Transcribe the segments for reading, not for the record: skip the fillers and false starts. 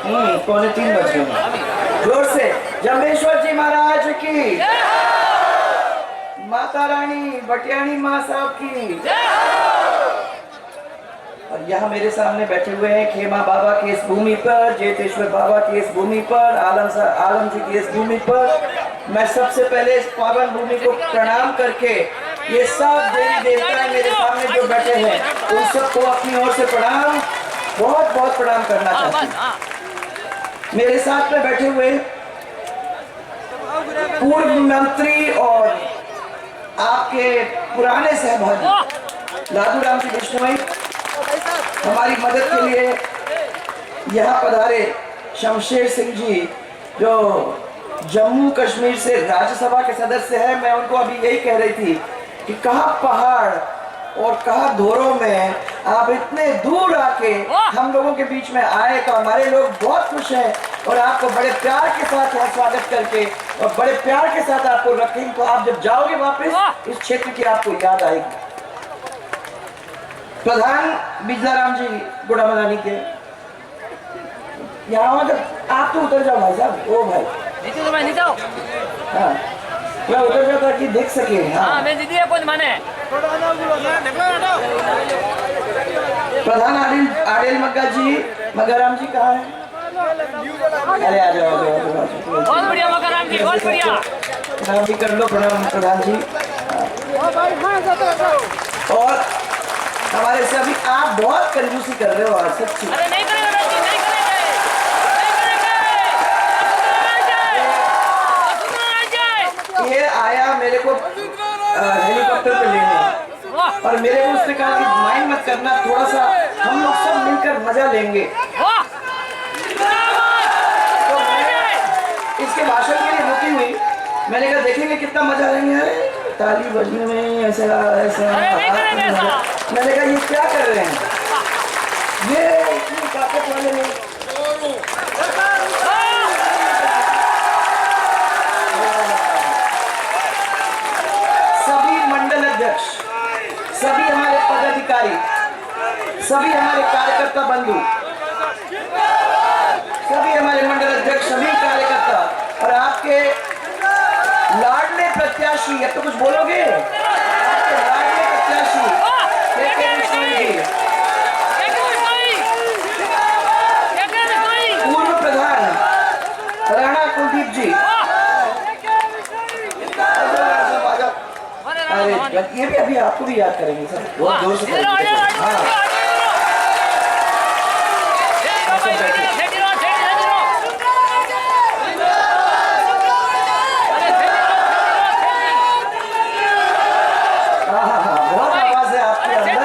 3:45 बज गए। जोर से जम्बेश्वर जी महाराज की, माता रानी बटियानी माँ साहब की। और यहाँ मेरे सामने बैठे हुए हैं खेमा बाबा की इस भूमि पर, जेतेश्वर बाबा की इस भूमि पर, आलम जी की इस भूमि पर मैं सबसे पहले इस पावन भूमि को प्रणाम करके ये सब देवी देवता मेरे सामने जो बैठे हैं उन सबको अपनी ओर से प्रणाम, बहुत बहुत प्रणाम करना चाहती हूँ। मेरे साथ में बैठे हुए पूर्व मंत्री और आपके पुराने सहभागी लादू राम जी विष्णुमई हमारी मदद के लिए यहाँ पधारे। शमशेर सिंह जी जो जम्मू कश्मीर से राज्यसभा के सदस्य हैं, मैं उनको अभी यही कह रही थी कि कहाँ पहाड़ और कहाँ धोरों में आप इतने दूर आके हम लोगों के बीच में आए, तो हमारे लोग बहुत खुश हैं और आपको बड़े प्यार के साथ यहाँ स्वागत करके और बड़े प्यार के साथ आपको रखेंगे। तो आप जब जाओगे वापस इस क्षेत्र की आपको याद आएगी। प्रधान बिजलाराम जी गुड़ामलानी के यहाँ जब आप तो उतर जाओ भाई साहब। ओ भाई नहीं जाओ। हाँ मैं उतर जाओ ताकि देख सके। हाँ मैं दीदी कौन माने प्रधान आदिल मग्गा जी, मगाराम जी कहाँ है? अरे आ जाओ। बहुत बढ़िया मगाराम जी, बहुत बढ़िया। प्रणाम भी कर लो। प्रणाम प्रधान जी। और हमारे से अभी आप बहुत कंजूसी कर रहे हो आज सच्ची। अरे नहीं करेंगे, नहीं करेंगे। ये आया मेरे को हेलीकॉप्टर पे लेने और मेरे को उसने कहा कि माइंड मत करना, थोड़ा सा हम लोग सब मिलकर मजा लेंगे। तो मैं इसके भाषण के लिए रुकी हुई, मैंने कहा देखेंगे कितना मजा लेंगे। ताली बजने में ऐसा ऐसा। मैंने कहा ये क्या कर रहे हैं, ये इतनी ताकत वाले लोग। सभी हमारे पदाधिकारी, सभी हमारे कार्यकर्ता बंधु, सभी हमारे मंडल अध्यक्ष, सभी कार्यकर्ता और आपके लाडले प्रत्याशी, अब तो कुछ बोलोगे? आपके लाडले प्रत्याशी पूर्व प्रधान राणा कुलदीप जी, ये भी अभी आपको भी याद करेंगे सर, बहुत जोर से। बहुत आवाज है आपके अंदर,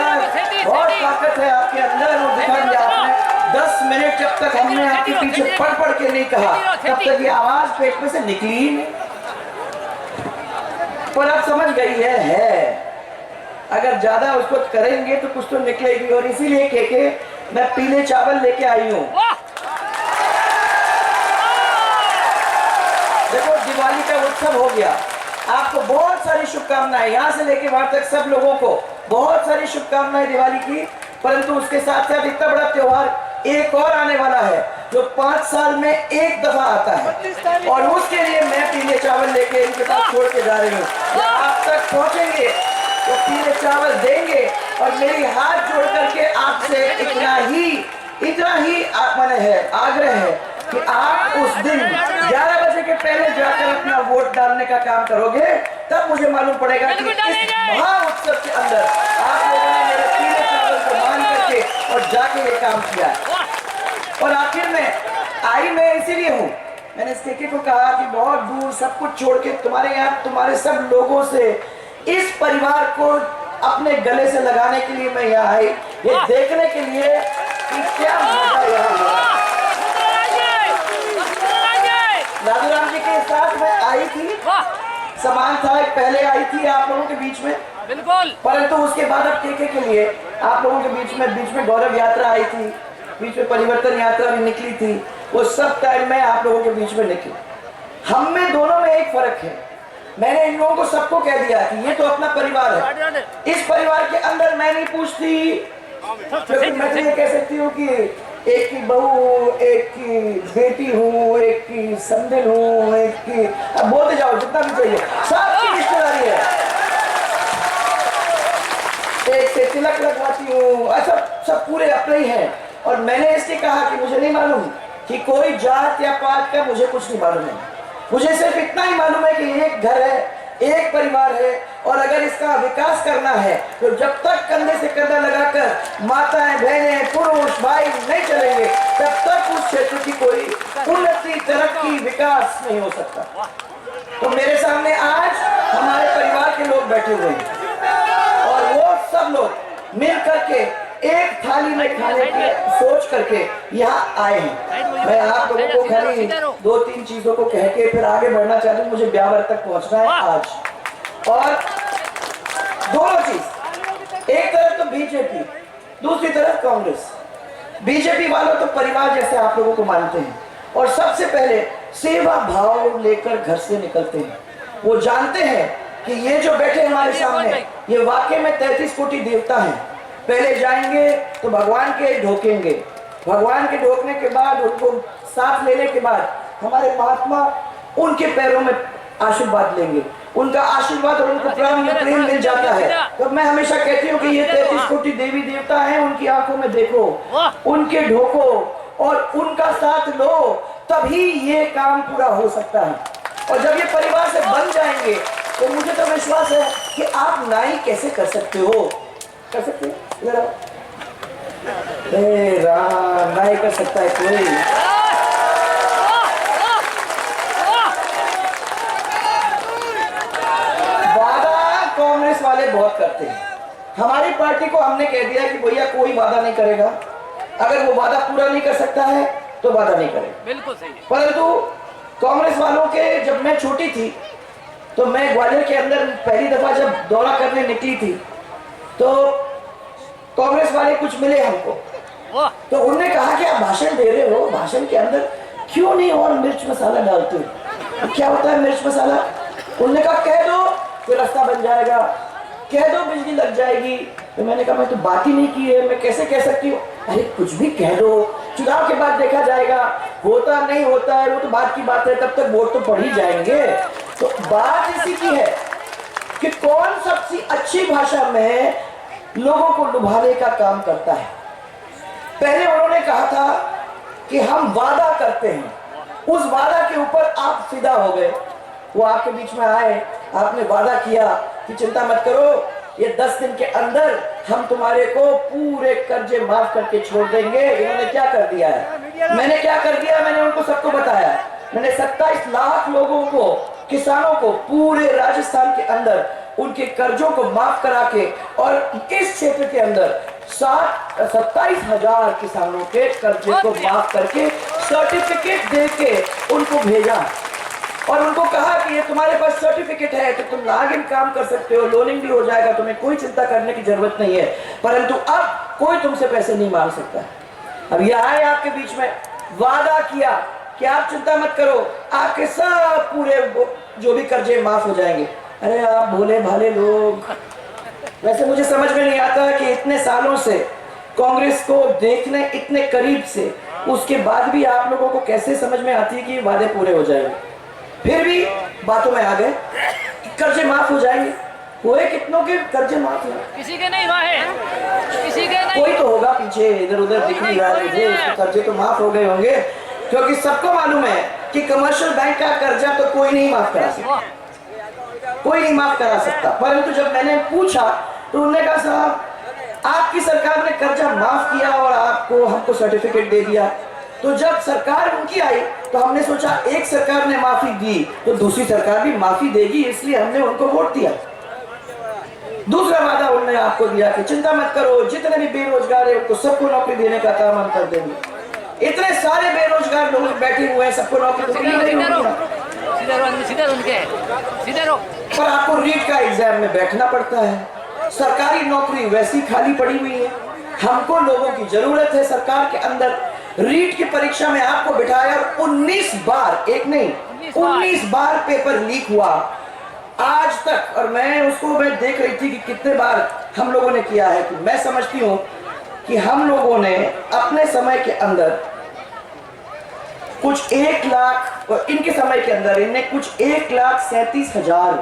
बहुत ताकत है आपके अंदर, वो दिखा दिया आपने। 10 मिनट जब तक हमने आपके पीछे पढ़ के नहीं कहा तब तक ये आवाज पेट में से निकली ही नहीं। पर अब समझ गई है अगर ज्यादा उसको करेंगे तो कुछ तो निकलेगी। और इसीलिए के मैं पीले चावल लेके आई हूँ। देखो दिवाली का उत्सव हो गया, आपको बहुत सारी शुभकामनाएं, यहाँ से लेके वहां तक सब लोगों को बहुत सारी शुभकामनाएं दिवाली की। परंतु उसके साथ साथ इतना बड़ा त्योहार एक और आने वाला है जो 5 साल में एक दफा आता है, और उसके लिए मैं पीले चावल लेके इनके पास छोड़ के जा रही हूँ। आप तक पहुंचेंगे तो पीले चावल देंगे और मेरी हाथ जोड़ करके आपसे इतना ही मैंने है आग्रह है कि आप उस दिन 11 बजे के पहले जाकर अपना वोट डालने का काम करोगे, तब मुझे मालूम पड़ेगा कि इस महा उत्सव के अंदर आप लोगों ने मेरे पीले चावल को मान करके और जाके ये काम किया। और आखिर में आई मैं इसीलिए हूँ, मैंने केके को कहा कि बहुत दूर सब कुछ छोड़ के तुम्हारे यहाँ तुम्हारे सब लोगों से इस परिवार को अपने गले से लगाने के लिए मैं यहाँ आई, ये देखने के लिए कि क्या मजा यहाँ हुआ। लादूराम जी के साथ में आई थी, समान था, पहले आई थी आप लोगों के बीच में बिल्कुल, परंतु उसके बाद अब केके के लिए आप लोगों के बीच में गौरव यात्रा आई थी, बीच में परिवर्तन यात्रा भी निकली थी, वो सब टाइम में आप लोगों के बीच में निकली। हम में दोनों में एक फर्क है, मैंने इन लोगों को सबको कह दिया कि ये तो अपना परिवार है, इस परिवार के अंदर मैं नहीं पूछती, क्योंकि मैं तो ये कह सकती हूँ कि एक की बहू, एक की बेटी हूँ, एक की समधिन हूँ, एक की, अब बोलते जाओ जितना भी चाहिए, सबकी रिश्तेदारी है। एक से तिलक लगवाती हूँ, सब पूरे अपने ही हैं। और मैंने इसलिए कहा कि मुझे नहीं मालूम कि कोई जात या पात का, मुझे कुछ नहीं मालूम है। मुझे सिर्फ इतना ही मालूम है कि एक घर है, एक परिवार है, और अगर इसका विकास करना है तो जब तक कंधे से कंधा लगाकर माताएं, बहनें, पुरुष, भाई नहीं चलेंगे, तब तक उस क्षेत्र की कोई उन्नति, तरक्की, विकास नहीं हो सकता। तो मेरे सामने आज हमारे परिवार के लोग बैठे हुए हैं और वो सब लोग मिल करके एक थाली में खाने की सोच करके यहाँ आए हैं। मैं आप लोगों को खाली 2-3 चीजों को कह के फिर आगे बढ़ना चाहता हूँ। मुझे ब्यावर तक पहुँचना है आज। और दोनों चीज, एक तरफ तो बीजेपी, दूसरी तरफ कांग्रेस। बीजेपी वालों तो परिवार जैसे आप लोगों को मानते हैं और सबसे पहले सेवा भाव लेकर घर से निकलते हैं। वो जानते हैं कि ये जो बैठे हमारे सामने, ये वाकई में 33 कोटि देवता हैं। पहले जाएंगे तो भगवान के ढोकेंगे, भगवान के ढोकने के बाद उनको साथ लेने के बाद हमारे महात्मा उनके पैरों में आशीर्वाद लेंगे। उनका आशीर्वाद और उनको प्रेम मिल जाता है। तो मैं हमेशा कहती हूँ कि ये 33 कोटि देवी देवता हैं, उनकी आंखों में देखो, उनके ढोको और उनका साथ लो, तभी ये काम पूरा हो सकता है। और जब ये परिवार से बन जाएंगे तो मुझे तो विश्वास है कि आप नाई कैसे कर सकते हो, कर सकते हो? राम, नाई कर सकता है कोई? वादा कांग्रेस वाले बहुत करते हैं। हमारी पार्टी को हमने कह दिया कि भैया कोई वादा नहीं करेगा, अगर वो वादा पूरा नहीं कर सकता है तो वादा नहीं करेगा। बिल्कुल सही। परंतु कांग्रेस वालों के, जब मैं छोटी थी तो मैं ग्वालियर के अंदर पहली दफा जब दौरा करने निकली थी तो कांग्रेस वाले कुछ मिले हमको, तो उन्होंने कहा कि आप भाषण दे रहे हो, भाषण के अंदर क्यों नहीं और मिर्च मसाला डालते हो? तो क्या होता है मिर्च मसाला? उन्होंने कहा कह दो तो रास्ता बन जाएगा, कह दो बिजली लग जाएगी। तो मैंने कहा मैं तो बात ही नहीं की है, मैं कैसे कह सकती हूँ? अरे कुछ भी कह दो, चुनाव के बाद देखा जाएगा, होता नहीं होता है वो तो बात की बात है, तब तक वोट तो पड़ ही जाएंगे। तो बात इसी की है कि कौन सबसे अच्छी भाषा में लोगों को लुभाने का काम करता है। पहले उन्होंने कहा था कि हम वादा करते हैं, उस वादा के ऊपर आप फिदा हो गए। वो आपके बीच में आए, आपने वादा किया कि चिंता मत करो, ये 10 दिन के अंदर हम तुम्हारे को पूरे कर्जे माफ करके छोड़ देंगे। इन्होंने क्या कर दिया है? मैंने क्या कर दिया? मैंने उनको सबको बताया। मैंने 27 लाख लोगों को, किसानों को पूरे राजस्थान के अंदर उनके कर्जों को माफ करा के, और इस क्षेत्र के अंदर 27,000 किसानों के कर्जे को माफ करके सर्टिफिकेट दे के उनको भेजा और उनको कहा कि ये तुम्हारे पास सर्टिफिकेट है तो तुम लॉगिन काम कर सकते हो, लोनिंग भी हो जाएगा, तुम्हें कोई चिंता करने की जरूरत नहीं है। परंतु अब कोई तुमसे पैसे नहीं मांग सकता। अब ये आए आपके बीच में, वादा किया कि आप चिंता मत करो, आपके सब पूरे जो भी कर्जे माफ हो जाएंगे। अरे आप भोले भाले लोग, वैसे मुझे समझ में नहीं आता कि इतने सालों से कांग्रेस को देखने इतने करीब से, उसके बाद भी आप लोगों को कैसे समझ में आती है कि वादे पूरे हो जाएंगे। फिर भी बातों में आ गए कर्जे माफ हो जाएंगे। हुए कितनों के कर्जे माफ हुए? किसी के नहीं हुआ है, किसी के नहीं। कोई तो होगा पीछे, इधर उधर दिख नहीं रहा है मुझे, उसके कर्जे तो माफ हो गए होंगे, क्योंकि सबको मालूम है कि कमर्शियल बैंक का कर्जा तो कोई नहीं माफ करा सकता, कोई नहीं माफ करा सकता। परंतु जब मैंने पूछा तो उन्होंने कहा साहब आपकी सरकार ने कर्जा माफ किया और आपको हमको सर्टिफिकेट दे दिया। तो जब सरकार उनकी आई तो हमने सोचा एक सरकार ने माफी दी तो दूसरी सरकार भी माफी देगी, इसलिए हमने उनको वोट दिया। दूसरा वादा उन्होंने आपको दिया कि चिंता मत करो, जितने भी बेरोजगार है उनको सबको नौकरी देने का काम हम कर देंगे। इतने सारे बेरोजगार लोग बैठे हुए हैं, सबको नौकरी पर आपको रीट का एग्जाम में बैठना पड़ता है। सरकारी नौकरी वैसी खाली पड़ी हुई है, हमको लोगों की जरूरत है सरकार के अंदर। रीट की परीक्षा में आपको बिठाया, 19 बार, एक नहीं 19 बार पेपर लीक हुआ आज तक। और मैं उसको देख रही थी कि कितने बार हम लोगों ने किया है। कि मैं समझती हूँ कि हम लोगों ने अपने समय के अंदर कुछ 1 लाख, और इनके समय के अंदर इनने कुछ 1,37,000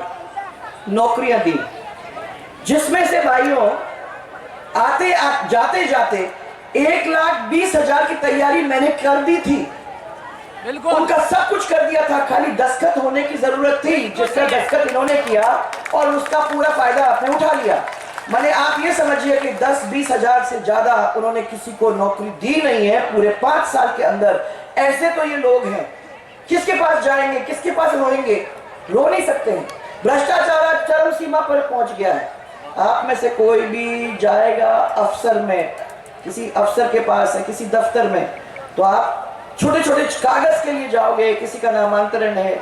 नौकरियां दी, जिसमें से भाइयों जाते जाते 1,20,000 की तैयारी मैंने कर दी थी। बिल्कुल उनका सब कुछ कर दिया था, खाली दस्तखत होने की जरूरत थी, जिसका दस्तखत इन्होंने किया और उसका पूरा फायदा आपने उठा लिया। मैंने आप ये समझिए कि 10-20 हजार से ज्यादा उन्होंने किसी को नौकरी दी नहीं है पूरे 5 साल के अंदर। ऐसे तो ये लोग हैं, किसके पास जाएंगे, किसके पास रोएंगे? रो नहीं सकते हैं। भ्रष्टाचार चरम सीमा पर पहुंच गया है। आप में से कोई भी जाएगा अफसर में, किसी अफसर के पास है, किसी दफ्तर में, तो आप छोटे छोटे कागज के लिए जाओगे, किसी का नामांतरण है,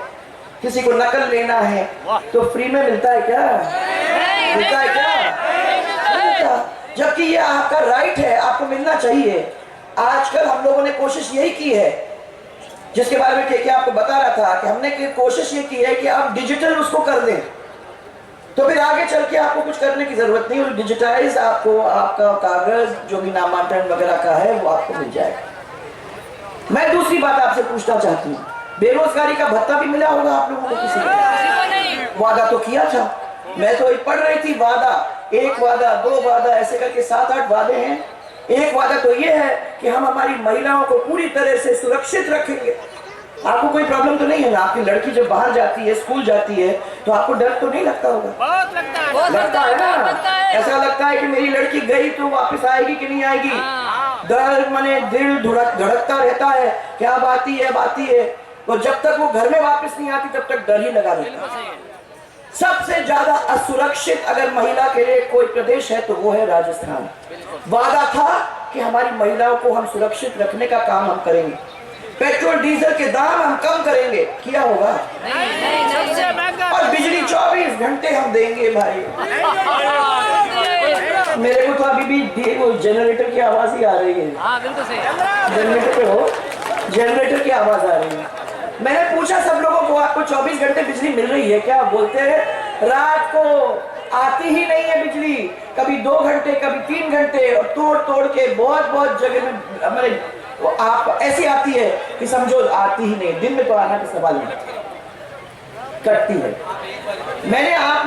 किसी को नकल लेना है, तो फ्री में मिलता है क्या? मिलता है क्या? जबकि ये आपका राइट है, आपको मिलना चाहिए। आजकल हम लोगों ने कोशिश यही की है, जिसके बारे में क्या आपको बता रहा था, कि हमने कोशिश ये की है कि आप डिजिटल उसको कर दें, तो फिर आगे चल के आपको कुछ करने की जरूरत नहीं, डिजिटाइज आपको आपका कागज जो भी नामांकन वगैरह का है वो आपको मिल जाएगा। मैं दूसरी बात आपसे पूछना चाहती हूँ, बेरोजगारी का भत्ता भी मिला होगा आप लोगों को? किसी को वादा तो किया था, मैं तो पढ़ रही थी, वादा, 1 वादा 2 वादा ऐसे करके 7-8 वादे हैं। एक वादा तो ये है कि हम हमारी महिलाओं को पूरी तरह से सुरक्षित रखेंगे। आपको कोई प्रॉब्लम तो नहीं है ना? आपकी लड़की जब बाहर जाती है, स्कूल जाती है, तो आपको डर तो नहीं लगता होगा? बहुत लगता है, लगता है ना? ऐसा लगता है कि मेरी लड़की गई तो वापस आएगी कि नहीं आएगी। डर माने दिल धड़कता रहता है कि अब आती है, तो जब तक वो घर में वापस नहीं आती तब तक डर ही लगा रहता है। सबसे ज्यादा असुरक्षित अगर महिला के लिए कोई प्रदेश है तो वो है राजस्थान। वादा था कि हमारी महिलाओं को हम सुरक्षित रखने का काम हम करेंगे, पेट्रोल डीजल के दाम हम कम करेंगे, किया होगा? और बिजली 24 घंटे हम देंगे भाई। मेरे को तो अभी भी वो जनरेटर की आवाज ही आ रही है। बिल्कुल सही। जनरेटर पे हो, जनरेटर की आवाज आ रही है। मैंने पूछा सब लोगों को, आपको 24 घंटे बिजली मिल रही है क्या? बोलते हैं रात को आती ही नहीं है बिजली, कभी 2 घंटे, कभी 3 घंटे, और तोड़ तोड़ के बहुत जगह में हमारे आप ऐसी आती है कि समझो आती ही नहीं, दिन में तो आना का सवाल नहीं, कटती है। मैंने आप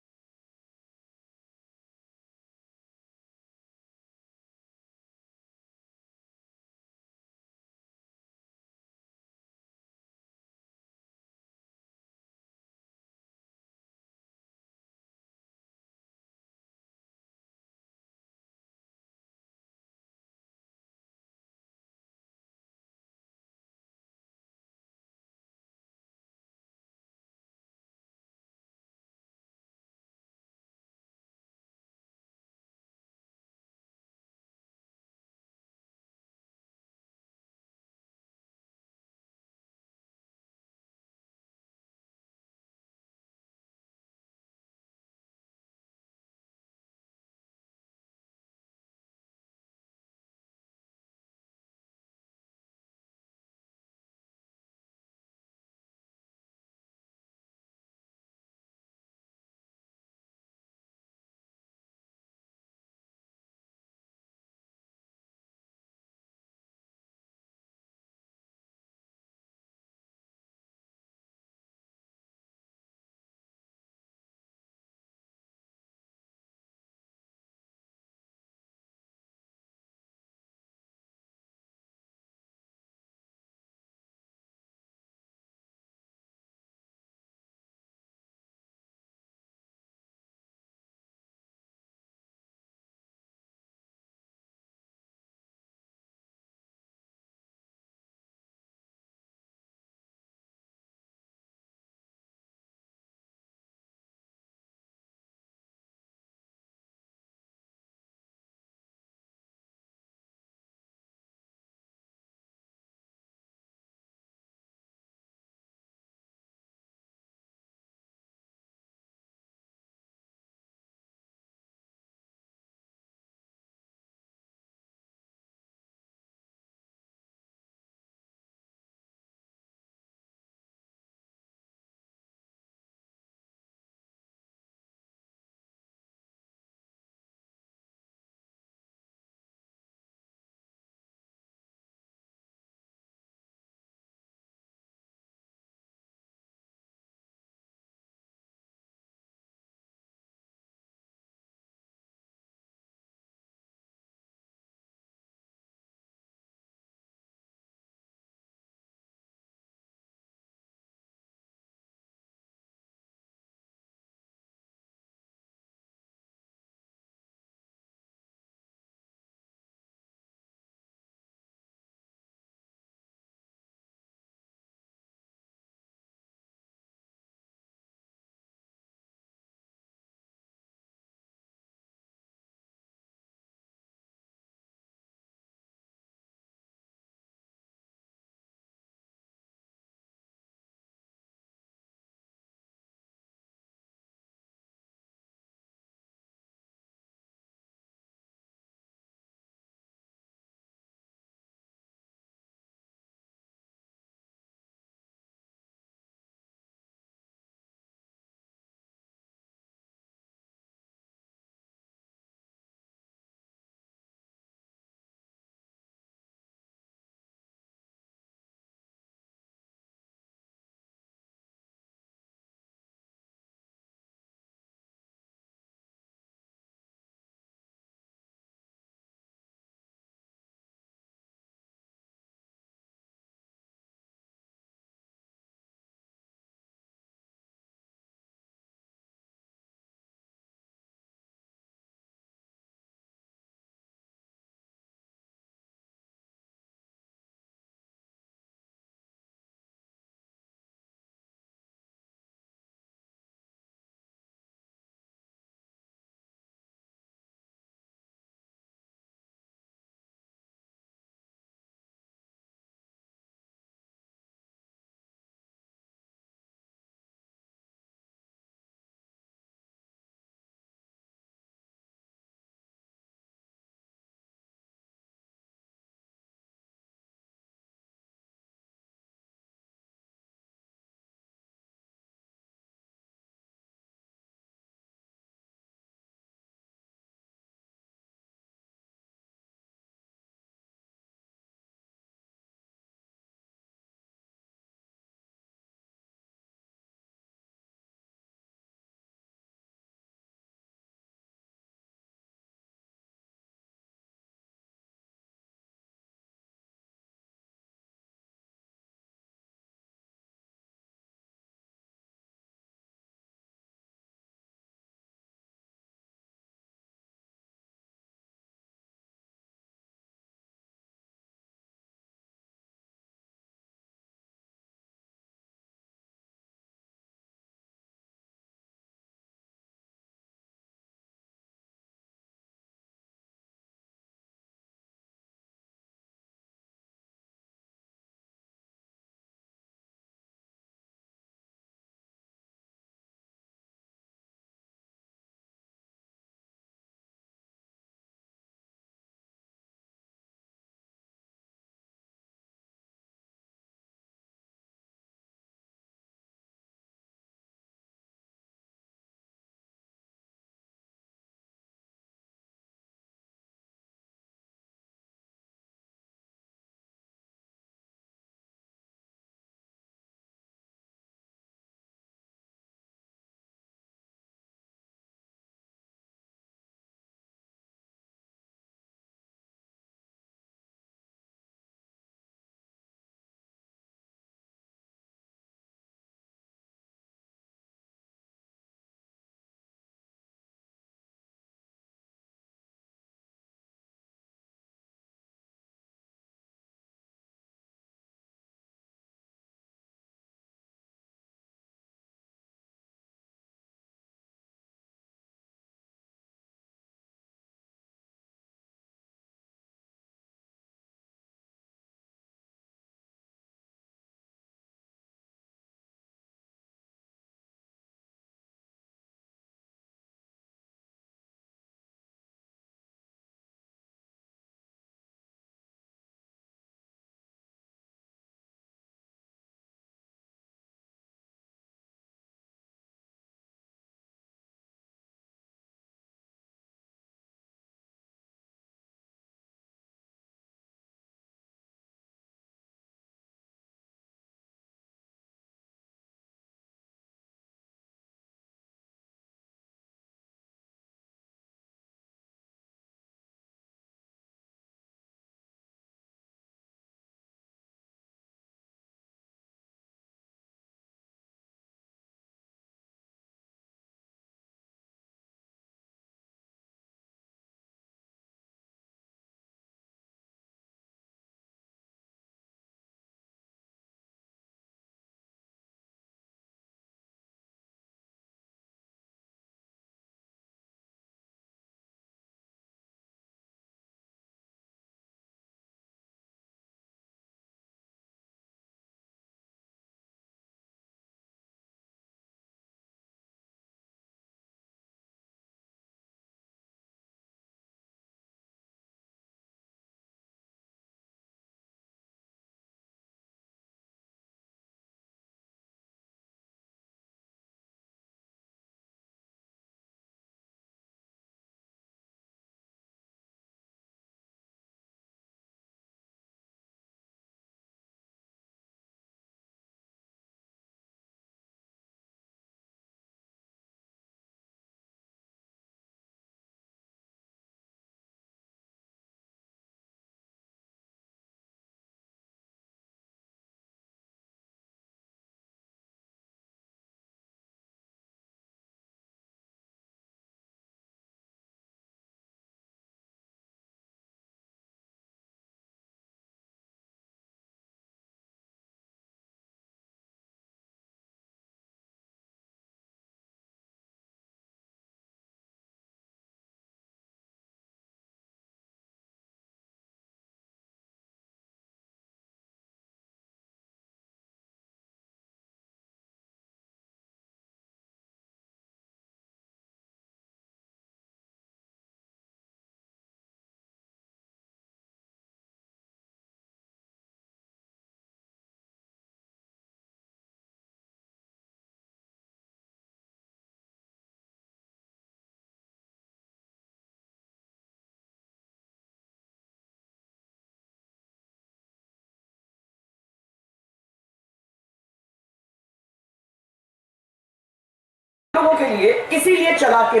के लिए इसीलिए चला के